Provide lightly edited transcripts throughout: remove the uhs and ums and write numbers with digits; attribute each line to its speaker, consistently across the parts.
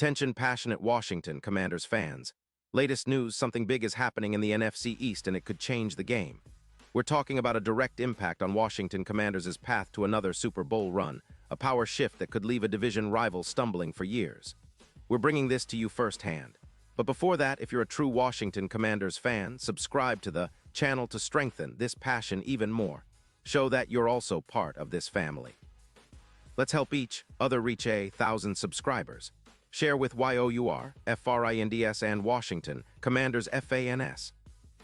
Speaker 1: Attention passionate Washington Commanders fans. Latest news, something big is happening in the NFC East and it could change the game. We're talking about a direct impact on Washington Commanders' path to another Super Bowl run, a power shift that could leave a division rival stumbling for years. We're bringing this to you firsthand. But before that, if you're a true Washington Commanders fan, subscribe to the channel to strengthen this passion even more. Show that you're also part of this family. Let's help each other reach 1,000 subscribers. Share with YOUR, FRINDS and Washington, Commanders FANS.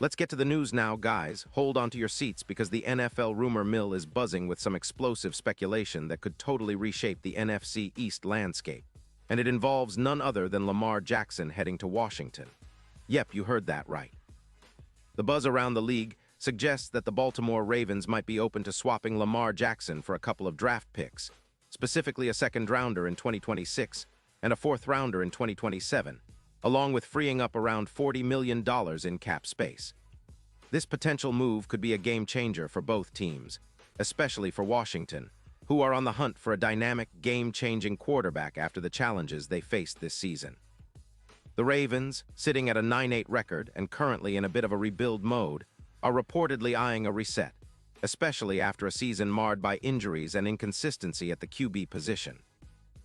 Speaker 1: Let's get to the news now, guys. Hold on to your seats because the NFL rumor mill is buzzing with some explosive speculation that could totally reshape the NFC East landscape. And it involves none other than Lamar Jackson heading to Washington. Yep, you heard that right. The buzz around the league suggests that the Baltimore Ravens might be open to swapping Lamar Jackson for a couple of draft picks, specifically a second-rounder in 2026 and a fourth-rounder in 2027, along with freeing up around $40 million in cap space. This potential move could be a game-changer for both teams, especially for Washington, who are on the hunt for a dynamic, game-changing quarterback after the challenges they faced this season. The Ravens, sitting at a 9-8 record and currently in a bit of a rebuild mode, are reportedly eyeing a reset, especially after a season marred by injuries and inconsistency at the QB position.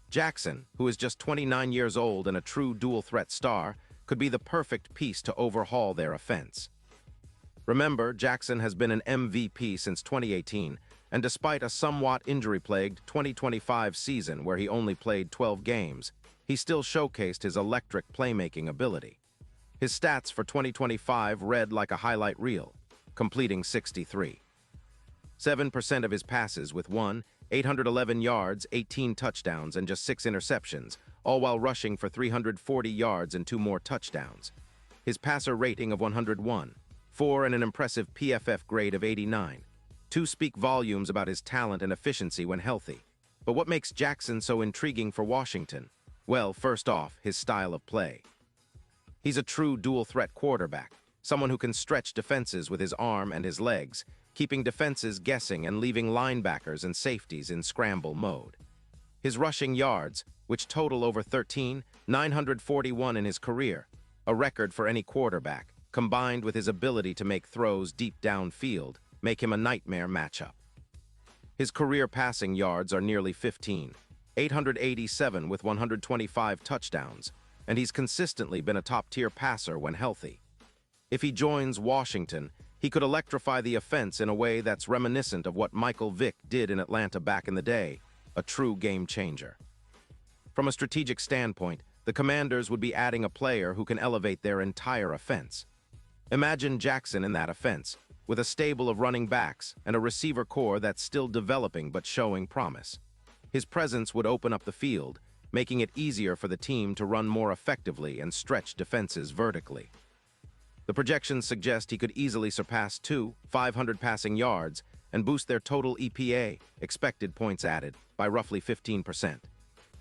Speaker 1: Jackson, who is just 29 years old and a true dual-threat star, could be the perfect piece to overhaul their offense. Remember, Jackson has been an MVP since 2018, and despite a somewhat injury-plagued 2025 season where he only played 12 games, he still showcased his electric playmaking ability. His stats for 2025 read like a highlight reel, completing 63.7% of his passes with 811 yards, 18 touchdowns, and just 6 interceptions, all while rushing for 340 yards and 2 more touchdowns. His passer rating of 101.4 and an impressive PFF grade of 89. Two speak volumes about his talent and efficiency when healthy. But what makes Jackson so intriguing for Washington? Well, first off, his style of play. He's a true dual-threat quarterback, someone who can stretch defenses with his arm and his legs, keeping defenses guessing and leaving linebackers and safeties in scramble mode. His rushing yards, which total over 941 in his career, a record for any quarterback, combined with his ability to make throws deep downfield, make him a nightmare matchup. His career passing yards are nearly 887 with 125 touchdowns, and he's consistently been a top-tier passer when healthy. If he joins Washington, he could electrify the offense in a way that's reminiscent of what Michael Vick did in Atlanta back in the day, a true game changer. From a strategic standpoint, the Commanders would be adding a player who can elevate their entire offense. Imagine Jackson in that offense, with a stable of running backs and a receiver core that's still developing but showing promise. His presence would open up the field, making it easier for the team to run more effectively and stretch defenses vertically. The projections suggest he could easily surpass 500 passing yards and boost their total EPA, expected points added, by roughly 15%.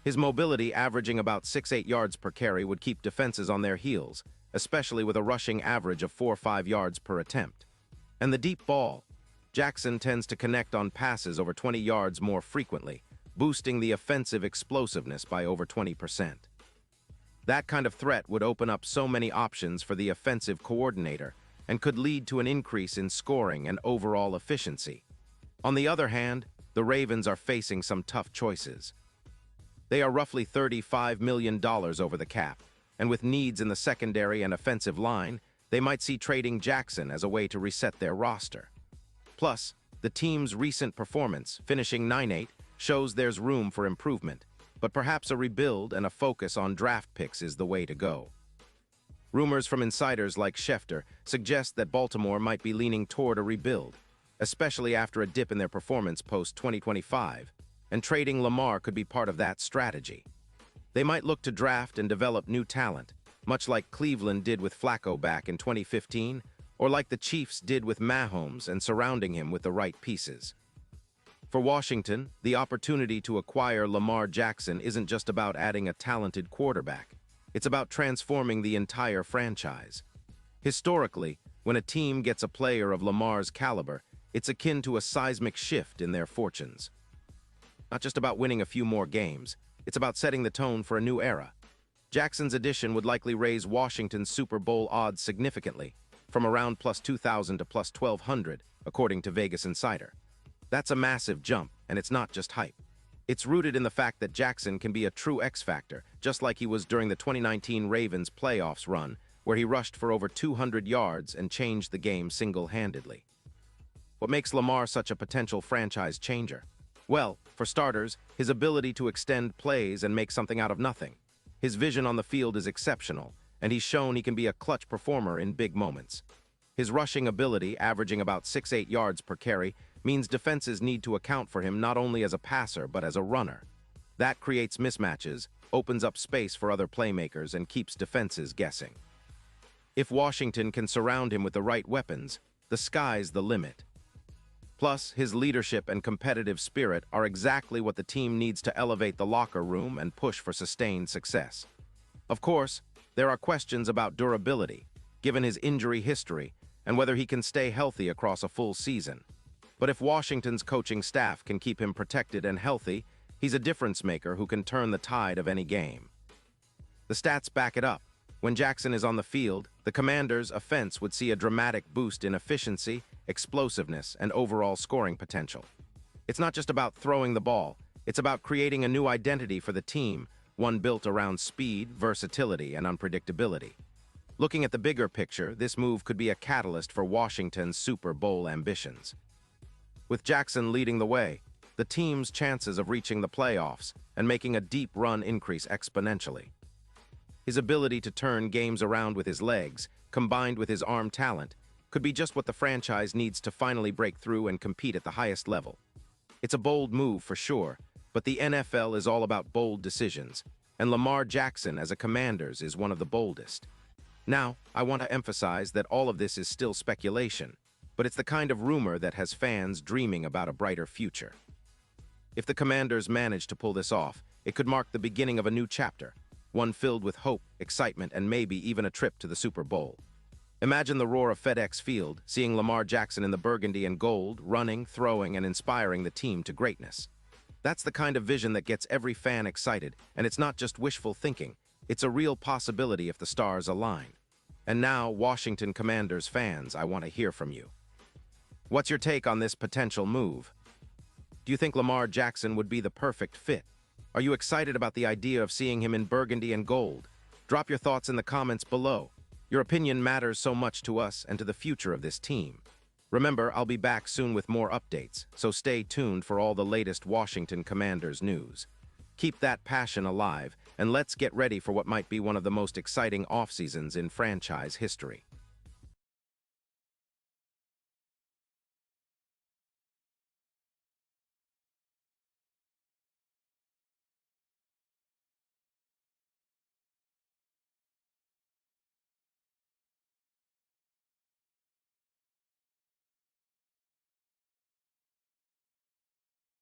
Speaker 1: His mobility, averaging about 6-8 yards per carry, would keep defenses on their heels, especially with a rushing average of 4-5 yards per attempt. And the deep ball. Jackson tends to connect on passes over 20 yards more frequently, boosting the offensive explosiveness by over 20%. That kind of threat would open up so many options for the offensive coordinator and could lead to an increase in scoring and overall efficiency. On the other hand, the Ravens are facing some tough choices. They are roughly $35 million over the cap, and with needs in the secondary and offensive line, they might see trading Jackson as a way to reset their roster. Plus, the team's recent performance, finishing 9-8, shows there's room for improvement, but perhaps a rebuild and a focus on draft picks is the way to go. Rumors from insiders like Schefter suggest that Baltimore might be leaning toward a rebuild, especially after a dip in their performance post-2025, and trading Lamar could be part of that strategy. They might look to draft and develop new talent, much like Cleveland did with Flacco back in 2015, or like the Chiefs did with Mahomes and surrounding him with the right pieces. For Washington, the opportunity to acquire Lamar Jackson isn't just about adding a talented quarterback. It's about transforming the entire franchise. Historically, when a team gets a player of Lamar's caliber, it's akin to a seismic shift in their fortunes. Not just about winning a few more games, it's about setting the tone for a new era. Jackson's addition would likely raise Washington's Super Bowl odds significantly, from around plus 2,000 to plus 1,200, according to Vegas Insider. That's a massive jump, and it's not just hype. It's rooted in the fact that Jackson can be a true X-factor, just like he was during the 2019 Ravens playoffs run, where he rushed for over 200 yards and changed the game single-handedly. What makes Lamar such a potential franchise changer? Well, for starters, his ability to extend plays and make something out of nothing. His vision on the field is exceptional, and he's shown he can be a clutch performer in big moments. His rushing ability, averaging about 6-8 yards per carry, means defenses need to account for him not only as a passer but as a runner. That creates mismatches, opens up space for other playmakers, and keeps defenses guessing. If Washington can surround him with the right weapons, the sky's the limit. Plus, his leadership and competitive spirit are exactly what the team needs to elevate the locker room and push for sustained success. Of course, there are questions about durability, given his injury history, and whether he can stay healthy across a full season. But if Washington's coaching staff can keep him protected and healthy, he's a difference maker who can turn the tide of any game. The stats back it up. When Jackson is on the field, the Commanders' offense would see a dramatic boost in efficiency, explosiveness, and overall scoring potential. It's not just about throwing the ball, it's about creating a new identity for the team, one built around speed, versatility, and unpredictability. Looking at the bigger picture, this move could be a catalyst for Washington's Super Bowl ambitions. With Jackson leading the way, the team's chances of reaching the playoffs and making a deep run increase exponentially. His ability to turn games around with his legs, combined with his arm talent, could be just what the franchise needs to finally break through and compete at the highest level. It's a bold move for sure, but the NFL is all about bold decisions, and Lamar Jackson as a Commanders is one of the boldest. Now, I want to emphasize that all of this is still speculation, but it's the kind of rumor that has fans dreaming about a brighter future. If the Commanders manage to pull this off, it could mark the beginning of a new chapter, one filled with hope, excitement, and maybe even a trip to the Super Bowl. Imagine the roar of FedEx Field, seeing Lamar Jackson in the burgundy and gold, running, throwing, and inspiring the team to greatness. That's the kind of vision that gets every fan excited, and it's not just wishful thinking. It's a real possibility if the stars align. And now, Washington Commanders fans, I want to hear from you. What's your take on this potential move? Do you think Lamar Jackson would be the perfect fit? Are you excited about the idea of seeing him in burgundy and gold? Drop your thoughts in the comments below. Your opinion matters so much to us and to the future of this team. Remember, I'll be back soon with more updates, so stay tuned for all the latest Washington Commanders news. Keep that passion alive, and let's get ready for what might be one of the most exciting off-seasons in franchise history.